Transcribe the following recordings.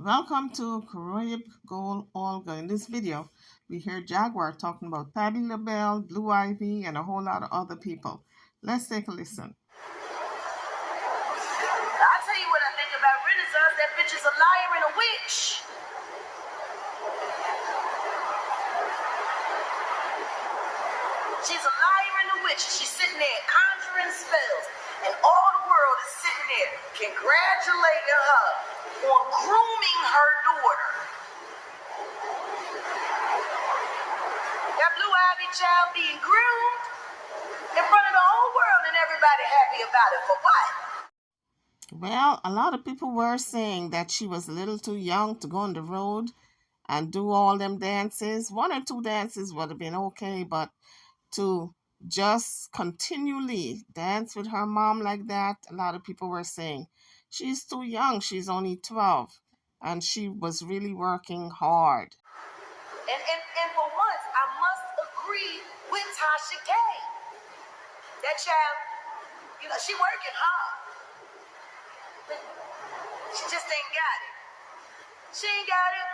Welcome to Carib Gold Olga. In this video, we hear Jaguar talking about Patti LaBelle, Blue Ivy, and a whole lot of other people. Let's take a listen. I'll tell you what I think about Renaissance. That bitch is a liar and a witch. She's a liar and a witch. She's sitting there conjuring spells. And all the world is sitting there congratulating her on grooming her daughter. That Blue Ivy child being groomed in front of the whole world and everybody happy about it. For what? Well, a lot of people were saying that she was a little too young to go on the road and do all them dances. One or two dances would have been okay, but to just continually dance with her mom like that, a lot of people were saying she's too young. She's only 12, and she was really working hard. And for once, I must agree with Tasha K. That child, she working hard. She just ain't got it. She ain't got it.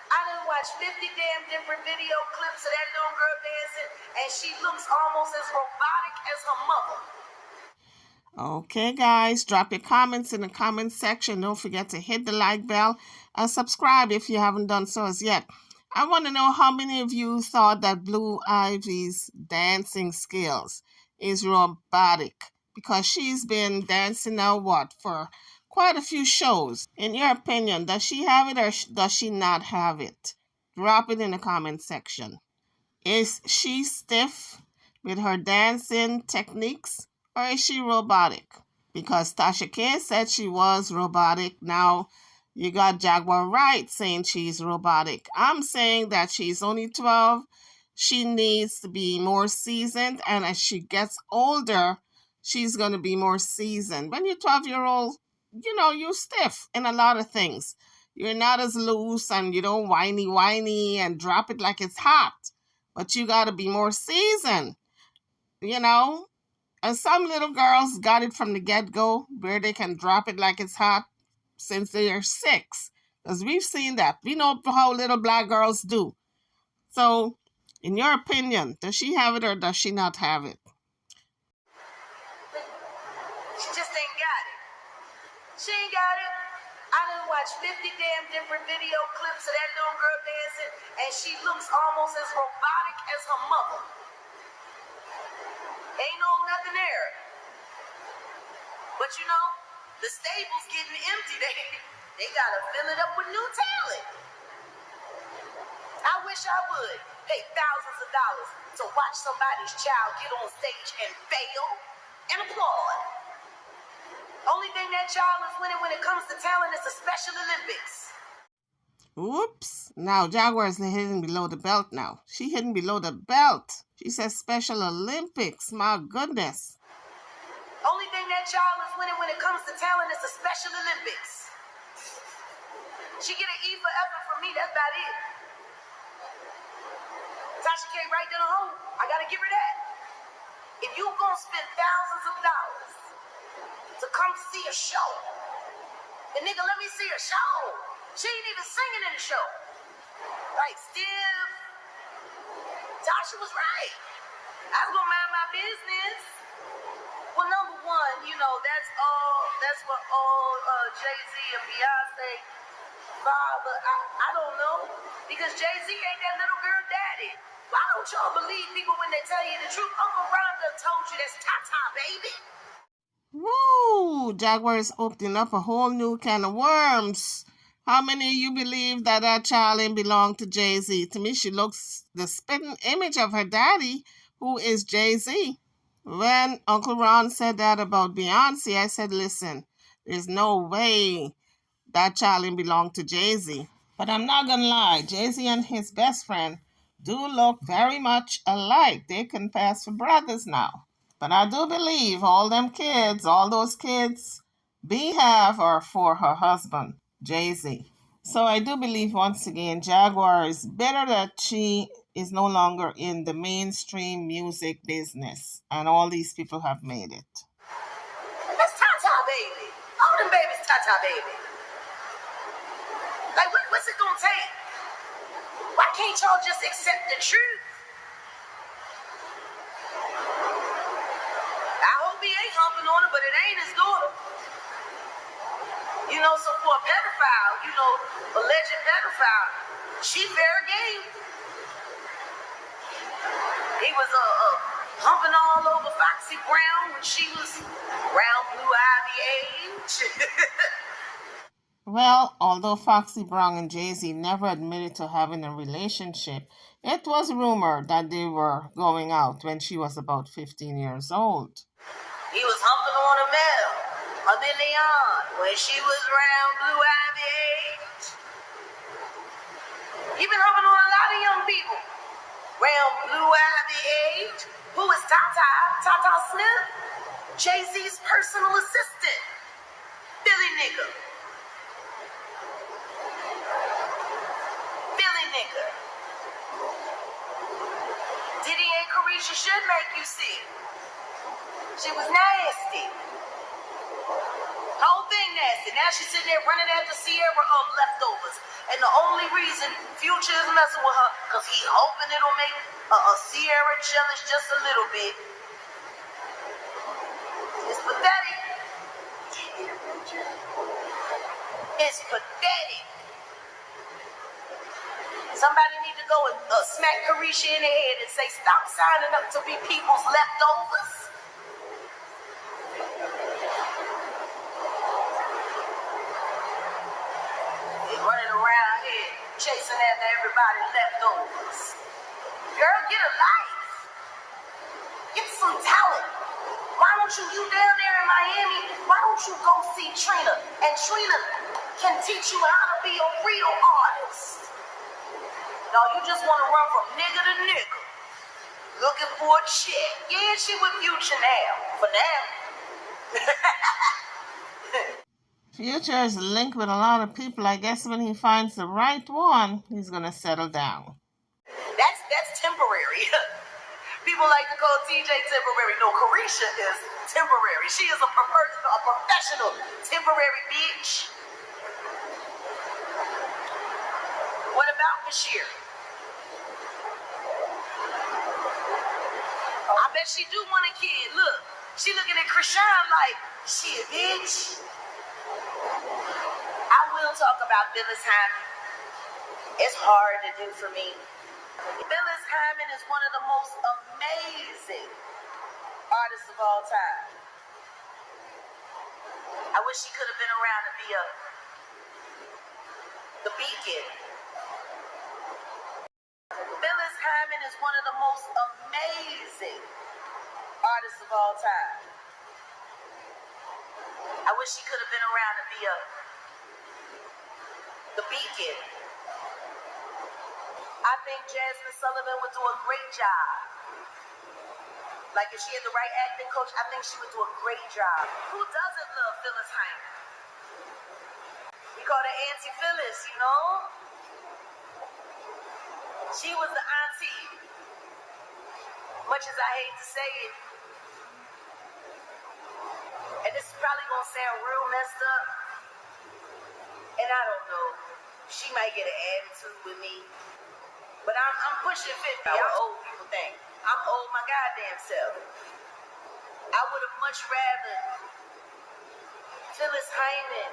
I done watched 50 damn different video clips of that little girl dancing, and she looks almost as robotic as her mother. Okay, guys, drop your comments in the comment section. Don't forget to hit the like bell and subscribe if you haven't done so as yet. I want to know how many of you thought that Blue Ivy's dancing skills is robotic, because she's been dancing now, for quite a few shows. In your opinion, does she have it or does she not have it? Drop it in the comment section. Is she stiff with her dancing techniques, or is she robotic? Because Tasha K said she was robotic. Now you got Jaguar right saying she's robotic. I'm saying that she's only 12. She needs to be more seasoned, and as she gets older, she's going to be more seasoned. When you're 12-year-old, you're stiff in a lot of things. You're not as loose, and you don't whiny and drop it like it's hot. But you got to be more seasoned, And some little girls got it from the get-go, where they can drop it like it's hot since they are 6. Because we've seen that. We know how little black girls do. So, in your opinion, does she have it or does she not have it? She just ain't got it. She ain't got it. I done watched 50 damn different video clips of that little girl dancing, and she looks almost as robotic as her mother. Ain't no nothing there. But the stable's getting empty. They gotta fill it up with new talent. I wish I would pay thousands of dollars to watch somebody's child get on stage and fail and applaud. Only thing that child is winning when it comes to talent is the Special Olympics. Oops. Now Jaguar is hitting below the belt now. She hitting below the belt. She says Special Olympics. My goodness. Only thing that child is winning when it comes to talent is the Special Olympics. She get an E for effort from me, that's about it. Tasha K right down the home. I gotta give her that. If you gonna spend thousands of dollars to come see a show, then nigga, let me see a show. She ain't even singing in the show. Right, stiff. Tasha was right. I was gonna mind my business. Well, number one, that's what all Jay-Z and Beyonce father, I don't know. Because Jay-Z ain't that little girl daddy. Why don't y'all believe people when they tell you the truth? Uncle Rhonda told you that's Tata, baby. Woo! Jaguar is opening up a whole new can of worms. How many of you believe that child ain't belong to Jay-Z? To me, she looks the spitting image of her daddy, who is Jay-Z. When Uncle Ron said that about Beyonce, I said, listen, there's no way that child ain't belong to Jay-Z. But I'm not going to lie, Jay-Z and his best friend do look very much alike. They can pass for brothers now. But I do believe all those kids B have are for her husband, Jay-Z. So I do believe, once again, Jaguar is better that she is no longer in the mainstream music business. And all these people have made it. That's Tata, baby. All them babies Tata, baby. Like, what's it gonna take? Why can't y'all just accept the truth? I hope he ain't humping on her, but it ain't his daughter. You know, so for a pedophile, you know, alleged pedophile, she fair game. He was humping all over Foxy Brown when she was round blue ivy age. Well, although Foxy Brown and Jay-Z never admitted to having a relationship, it was rumored that they were going out when she was about 15 years old. He was humping on a million, when she was round blue ivy age. He been humping on a lot of young people. Round blue ivy age. Who is Tata? Tata Smith? Jay-Z's personal assistant. Philly nigga. Philly nigga. Diddy and Carisha should make you see. She was nasty. Whole thing nasty. Now she's sitting there running after Sierra leftovers. And the only reason Future is messing with her, because he hoping it'll make Sierra jealous just a little bit. It's pathetic. It's pathetic. Somebody need to go and smack Carisha in the head and say, stop signing up to be people's leftovers. They running around here chasing after everybody leftovers. Girl, get a life. Get some talent. Why don't you down there in Miami, why don't you go see Trina? And Trina can teach you how to be a real artist. No, you just want to run from nigga to nigga. Looking for a chick. Yeah, she with Future now. For now. Future is linked with a lot of people. I guess when he finds the right one, he's going to settle down. That's temporary. People like to call TJ temporary. No, Carisha is temporary. She is a professional temporary bitch. What about Bashir? I bet she do want a kid. Look, she looking at Krishan like, she a bitch. I will talk about Phyllis Hyman. It's hard to do for me. Phyllis Hyman is one of the most amazing artists of all time. I wish she could have been around to be the beacon. Phyllis Hyman is one of the most amazing artists of all time. I wish she could have been around to be the beacon. I think Jasmine Sullivan would do a great job. Like if she had the right acting coach, I think she would do a great job. Who doesn't love Phyllis Hyman? We call her Auntie Phyllis, you know? She was the auntie. Much as I hate to say it, and this is probably gonna sound real messed up, and I don't know, she might get an attitude with me, but I'm pushing 50. I'm old people think. I'm old my goddamn self. I would have much rather Phyllis Hyman,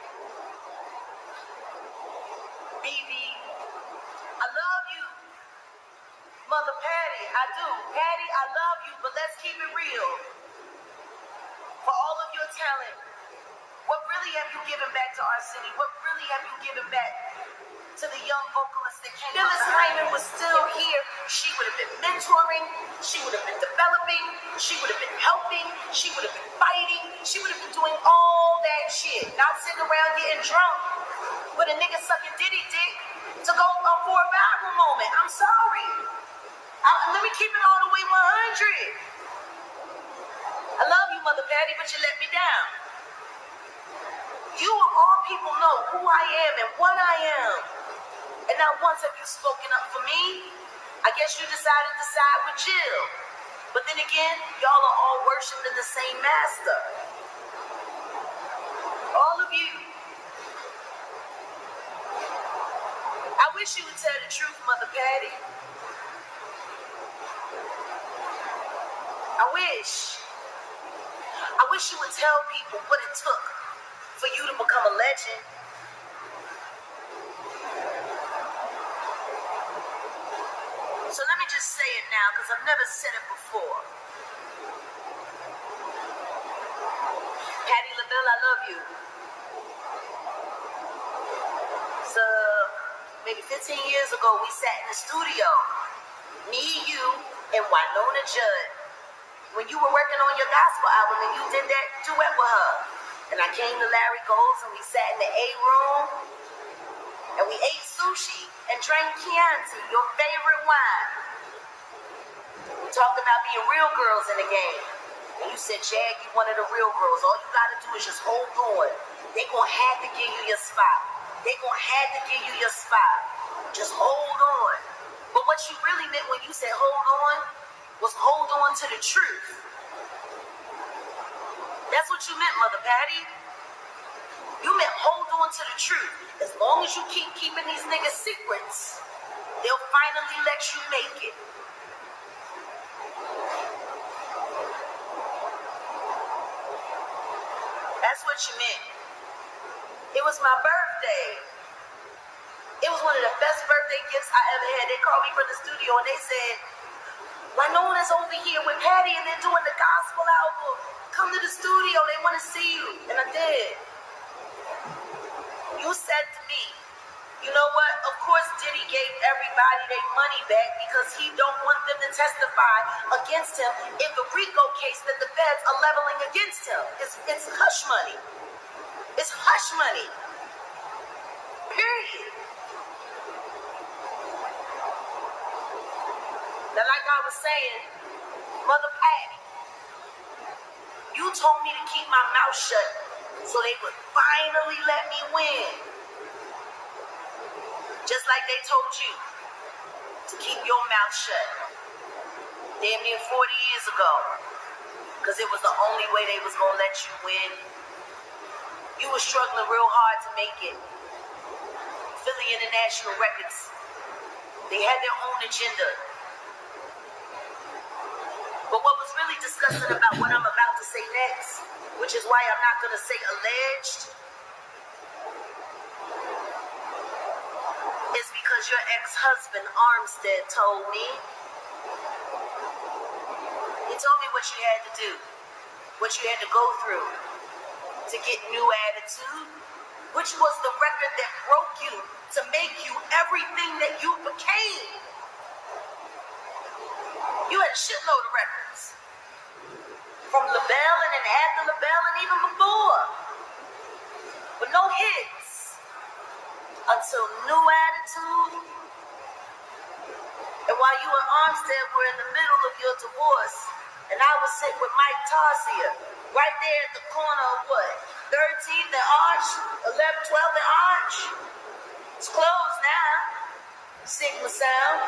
BB, I love you, Mother Patti, I do. Patti, I love you, but let's keep it real. For all of your talent, what really have you given back to our city? What really have you given back to the young vocalists that came? Phyllis Hyman was still here. She would have been mentoring. She would have been developing. She would have been helping. She would have been fighting. She would have been doing all that shit. Not sitting around getting drunk with a nigga sucking Diddy dick to go for a viral moment. I'm sorry. Let me keep it all the way 100. I love you, Mother Patti, but you let me down. You of all people know who I am and what I am. And not once have you spoken up for me. I guess you decided to side with Jill. But then again, y'all are all worshiping the same master. All of you. wish you would tell the truth, Mother Patti. I wish you would tell people what it took for you to become a legend. So let me just say it now, because I've never said it before. Patti LaBelle, I love you. So maybe 15 years ago, we sat in the studio, me, you, and Winona Judd, when you were working on your gospel album and you did that duet with her. And I came to Larry Gold's and we sat in the A room and we ate sushi and drank Chianti, your favorite wine. We talked about being real girls in the game. And you said, Jag, you one of the real girls. All you gotta do is just hold on. They gonna have to give you your spot. They gonna have to give you your spot. Just hold on. But what you really meant when you said hold on was hold on to the truth. That's what you meant, Mother Patti. You meant hold on to the truth. As long as you keep keeping these niggas secrets, they'll finally let you make it. That's what you meant. It was my birthday. It was one of the best birthday gifts I ever had. They called me from the studio and they said, Winona's over here with Patti and they're doing the gospel album. Come to the studio, they want to see you. And I did. You said to me, you know what? Of course Diddy gave everybody their money back because he don't want them to testify against him in the RICO case that the feds are leveling against him. It's hush money. It's hush money. Period. Now, like I was saying, Mother Patti, you told me to keep my mouth shut so they would finally let me win. Just like they told you to keep your mouth shut damn near 40 years ago, because it was the only way they was going to let you win. You were struggling real hard to make it. Philly International Records, they had their own agenda. But what was really disgusting about what I'm about to say next, which is why I'm not going to say alleged, is because your ex-husband Armstead told me. He told me what you had to do, what you had to go through to get New Attitude, which was the record that broke you to make you everything that you became. You had a shitload of records. From LaBelle and then after LaBelle and even before. But no hits. Until New Attitude. And while you and Armstead were in the middle of your divorce, and I was sitting with Mike Tarsia, right there at the corner of what? 13th and Arch? 11th, 12th and Arch? It's closed now. Sigma Sound.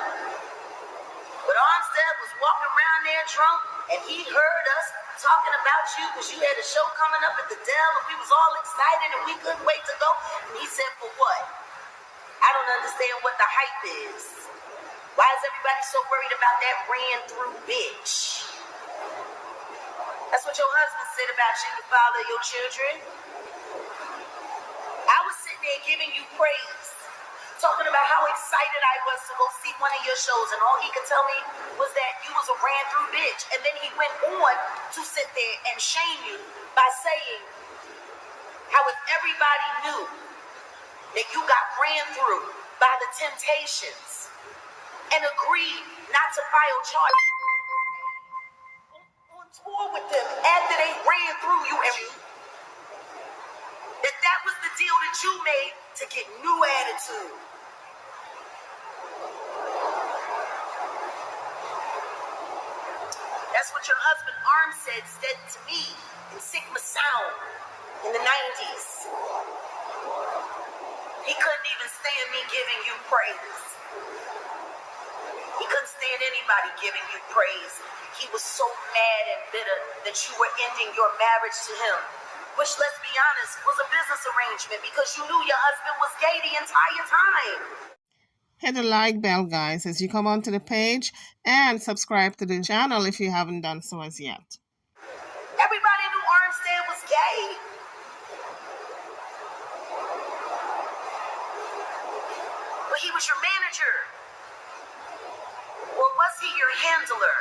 But Armstead was walking around there drunk, and he heard us talking about you because you had a show coming up at the Dell, and we was all excited, and we couldn't wait to go. And he said, for what? I don't understand what the hype is. Why is everybody so worried about that ran-through bitch? That's what your husband said about you, the father of your children. I was sitting there giving you praise, talking about how excited I was to go see one of your shows, and all he could tell me was that you was a ran-through bitch. And then he went on to sit there and shame you by saying how if everybody knew that you got ran through by the Temptations and agreed not to file charges on tour with them after they ran through you, and that was the deal that you made to get New Attitude. That's what your husband Armstead said to me in Sigma Sound in the 90s. He couldn't even stand me giving you praise. He couldn't stand anybody giving you praise. He was so mad and bitter that you were ending your marriage to him, which, let's be honest, was a business arrangement because you knew your husband was gay the entire time. Hit the like bell, guys, as you come onto the page, and subscribe to the channel if you haven't done so as yet. Everybody knew Armstead was gay. But he was your manager. Or was he your handler?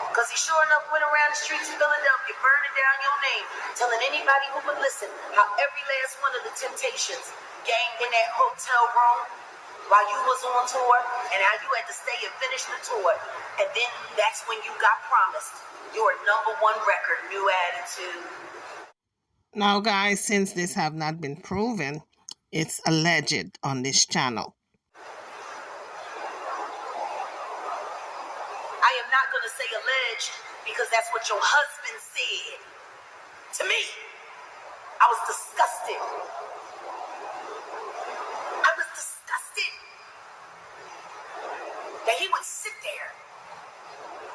Because he sure enough went around the streets of Philadelphia burning down your name, telling anybody who would listen how every last one of the Temptations ganged in that hotel room while you was on tour, and how you had to stay and finish the tour. And then that's when you got promised your #1 record, New Attitude. Now, guys, since this have not been proven, it's alleged on this channel. I am not going to say alleged because that's what your husband said to me. I was disgusted. I was disgusted that he would sit there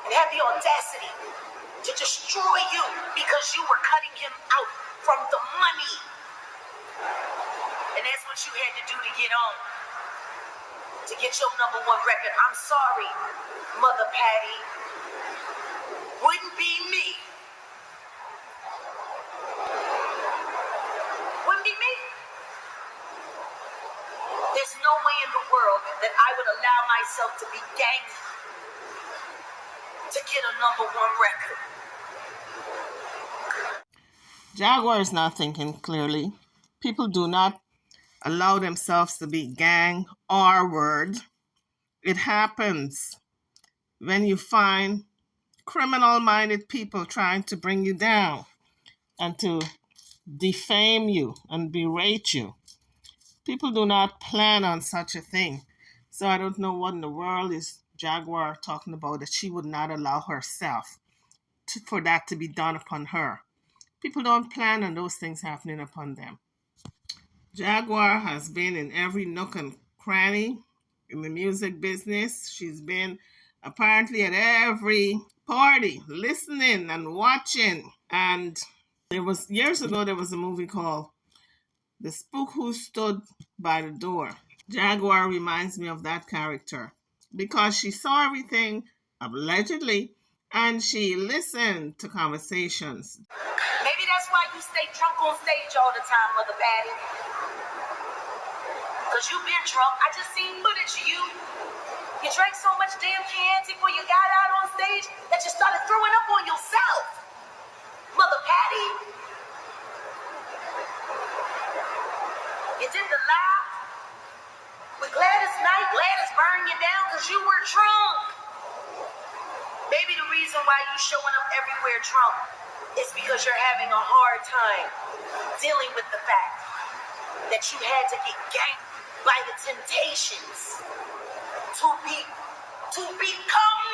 and have the audacity to destroy you because you were cutting him out from the money. And that's what you had to do to get on, to get your #1 record. I'm sorry, Mother Patti. Wouldn't be me. Wouldn't be me. There's no way in the world that I would allow myself to be ganged to get a #1 record. Jaguar is not thinking clearly. People do not allow themselves to be gang or word. It happens when you find criminal-minded people trying to bring you down and to defame you and berate you. People do not plan on such a thing. So I don't know what in the world is Jaguar talking about, that she would not allow herself for that to be done upon her. People don't plan on those things happening upon them. Jaguar has been in every nook and cranny in the music business. She's been apparently at every party, listening and watching. And years ago, there was a movie called The Spook Who Stood by the Door. Jaguar reminds me of that character because she saw everything, allegedly, and she listened to conversations. Maybe that's why you stay drunk on stage all the time, Mother Patti. Because you've been drunk. I just seen footage of you. You drank so much damn Chianti before you got out on stage that you started throwing up on yourself. Mother Patti. You did the live with Gladys Knight. Gladys burned you down because you were drunk. Maybe the reason why you showing up everywhere drunk is because you're having a hard time dealing with the fact that you had to get ganked by the Temptations to become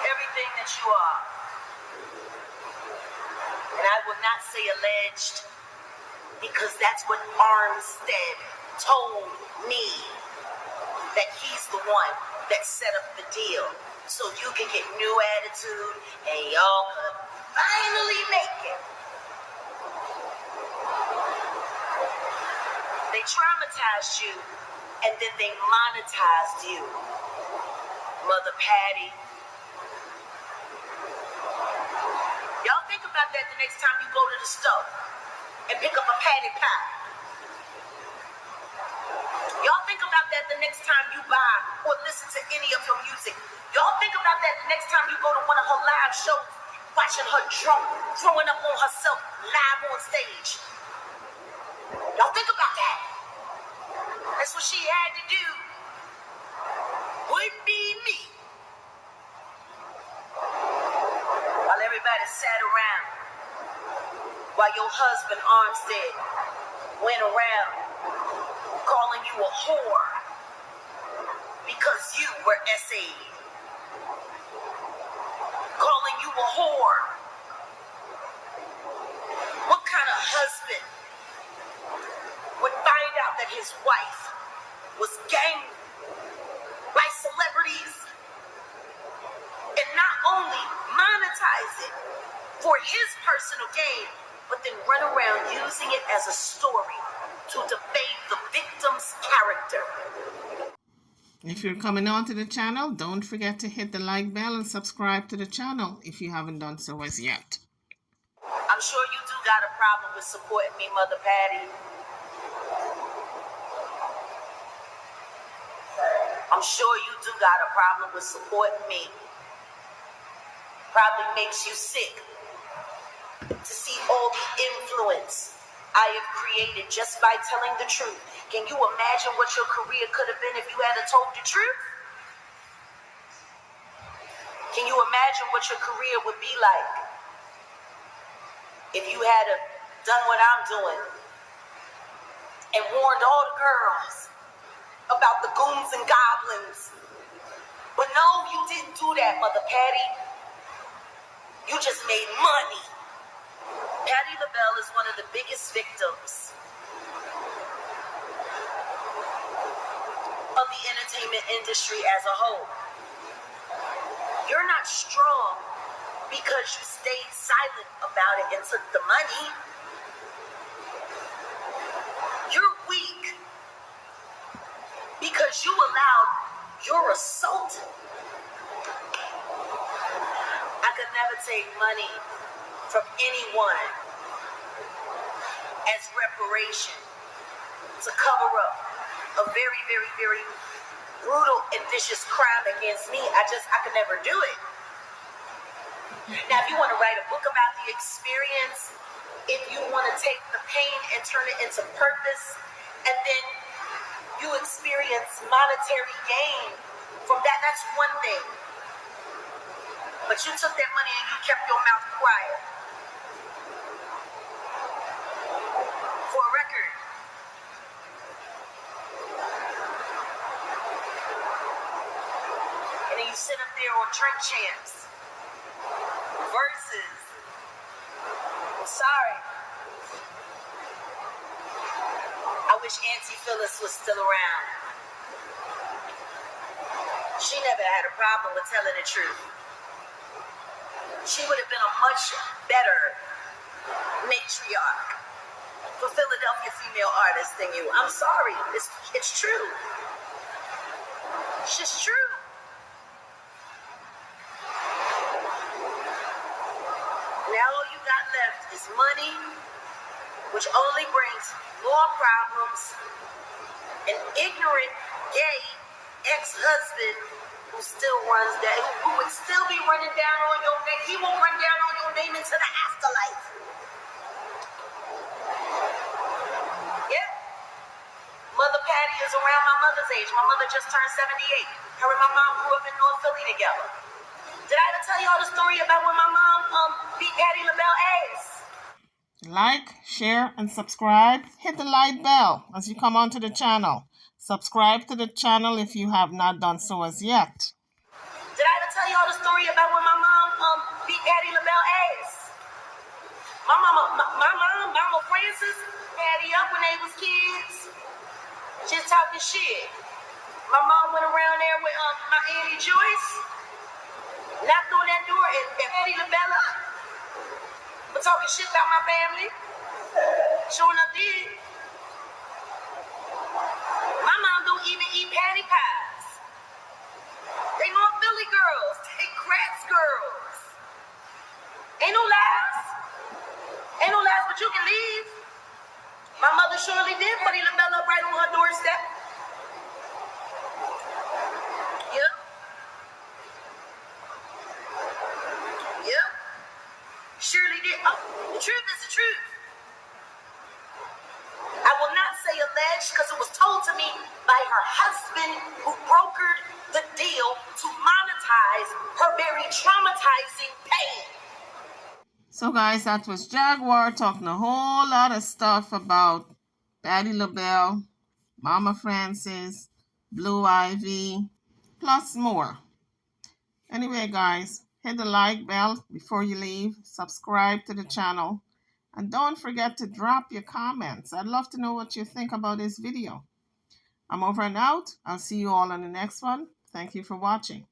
everything that you are. And I will not say alleged because that's what Armstead told me, that he's the one that set up the deal so you can get New Attitude and y'all could finally make it. They traumatized you and then they monetized you, Mother Patti. Y'all think about that the next time you go to the store and pick up a patty pie. Y'all think about that the next time you buy or listen to any of her music. Y'all think about that the next time you go to one of her live shows, watching her drunk, throwing up on herself live on stage. Y'all think about that. That's what she had to do. Wouldn't be me. While everybody sat around, while your husband Armstead went around calling you a whore because you were SA'd. Calling you a whore. What kind of husband would find out that his wife was ganged by celebrities and not only monetize it for his personal gain, but then run around using it as a story to defame the victim's character. If you're coming onto the channel, don't forget to hit the like bell and subscribe to the channel if you haven't done so as yet. I'm sure you do got a problem with supporting me, Mother Patti. I'm sure you do got a problem with supporting me. Probably makes you sick to see all the influence I have created just by telling the truth. Can you imagine what your career could have been if you had told the truth? Can you imagine what your career would be like if you had done what I'm doing and warned all the girls about the goons and goblins? But no, you didn't do that, Mother Patti. You just made money. Patti LaBelle is one of the biggest victims of the entertainment industry as a whole. You're not strong because you stayed silent about it and took the money. You're weak because you allowed your assault. I could never take money from anyone as reparation to cover up a very, very, very brutal and vicious crime against me. I could never do it. Now, if you want to write a book about the experience, if you want to take the pain and turn it into purpose, and then you experience monetary gain from that, that's one thing. But you took that money and you kept your mouth quiet. For a record, and then you sit up there on Drink Champs versus, I'm sorry, I wish Auntie Phyllis was still around. She never had a problem with telling the truth. She would have been a much better matriarch for Philadelphia female artists than you. I'm sorry. It's true. It's just true. Now all you got left is money, which only brings more problems, an ignorant, gay ex-husband who still runs that, who would still be running down on your name. He will run down on your name into the afterlife. Yeah. Mother Patti is around my mother's age. My mother just turned 78. Her and my mom grew up in North Philly together. Did I ever tell y'all the story about when my mom beat Patti LaBelle ass? Like, share, and subscribe. Hit the like bell as you come onto the channel. Subscribe to the channel if you have not done so as yet. Did I ever tell y'all the story about when my mom beat Patti LaBelle ass? My mama Francis, Patti up when they was kids. Just talking shit. My mom went around there with my Auntie Joyce, knocked on that door, and Patti LaBelle for talking shit about my family. Sure enough did. My mom don't even eat patty pies. They North Philly girls. They Kratz girls. Ain't no lies. Ain't no lies, but you can leave. My mother surely did Patti LaBelle up right on her doorstep. Yep. Yep. Surely did. Oh, the truth is the truth. I will not say alleged because it was told to me by her husband who brokered the deal to monetize her very traumatizing pain. So guys, that was Jaguar talking a whole lot of stuff about Patti LaBelle, Mama Francis, Blue Ivy, plus more. Anyway guys, hit the like bell before you leave, subscribe to the channel, and don't forget to drop your comments. I'd love to know what you think about this video. I'm over and out. I'll see you all on the next one. Thank you for watching.